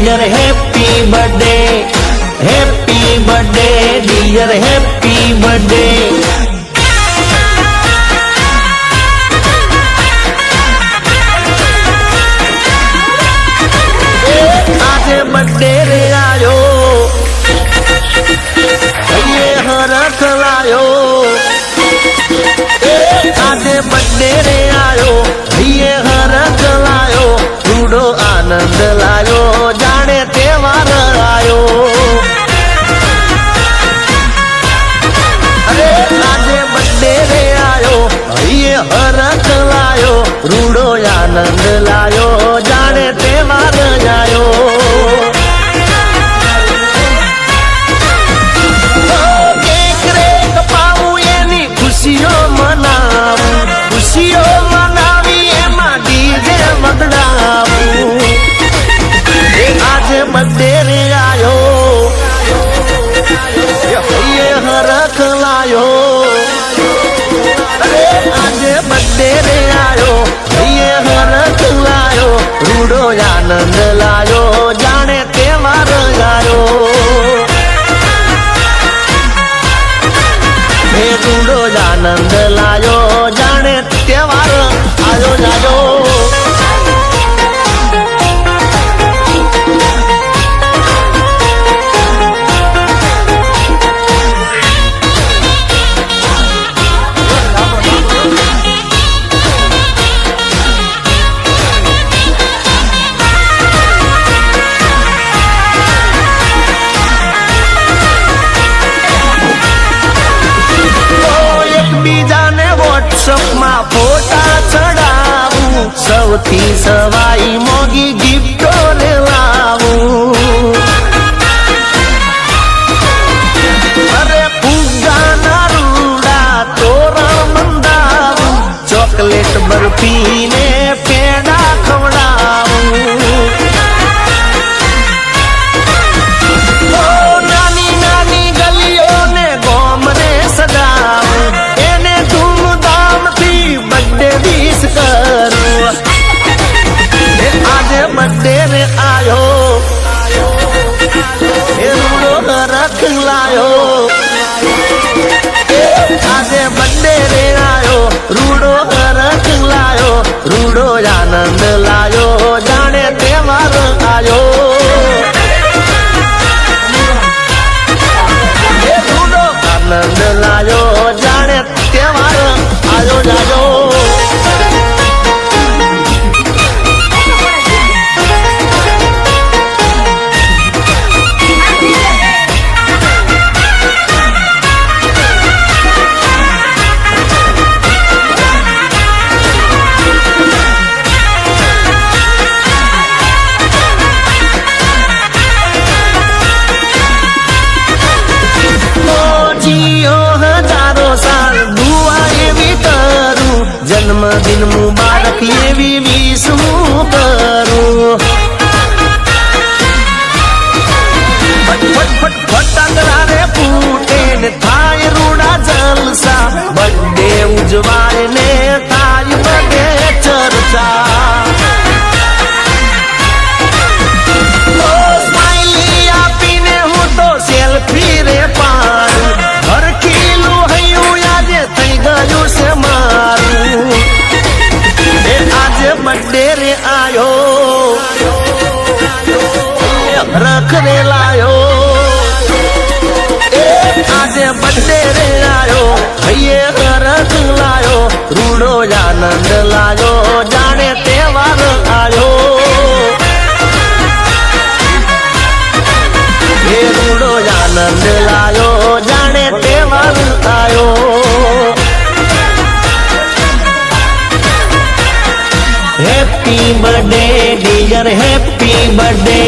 Dear happy birthday dear happy birthday. आज birthday रे आयो ये हरख लायो, आज बर्थडे रे आयो ये हरख लायो, रूडो आनंद लायो, जाने तहेवार आयो। अरे आज बर्थडे रे आयो ये हरख लायो, रूडो आनंद लायो, जाने तहेवार आयो। खुशियों मनावी एमा डीजे वगड़ावू, आज बर्थडे रे आयो ये हरख लायो। अरे आज बर्थडे रे आयो ये हरख लायो, रूडो आनंद लायो, जाने तहेवार आयो। रूडो आनंद लायो, जाने तहेवार आयो जायो। व्हाट्सएप फोटा चढ़ावू, सौथी सवाई मोगी गिफ्टो लेवावू। अरे फुग्गा ना रूड़ा तोरण मंदावू, चॉकलेट बर्फी ने पेड़ा खवड़ावू। नानी नानी गलियों ने गोम ने सजावू, आज बर्थडे रे आयो रूडो रख लायो। आज बर्थडे रे आयो रूडो रख लायो, रूडो आनंद लायो, जाने तहेवार आयो। रूडो आनंद लायो, जाने तहेवार आयो जायो। जन्मदिन मुबारक ये भी विश करूं। फटाकड़ा रे फूटे ने थाय रूड़ा जलसा, बर्थडे उजवाए ने थाय बर्थडे चर्चा। स्माइली आपीने हूँ तो सेल्फी रे पारू, हर खीलू हयूं यादे थई गयो से मारू। आज बर्थडे रे आयो रख रे लायो, आज बर्थडे रे आयो ये रख लायो, रूडो आनंद लायो, जाने तहेवार आयो। ये रूडो आनंद लायो, जाने तहेवार आयो। Happy birthday dear happy birthday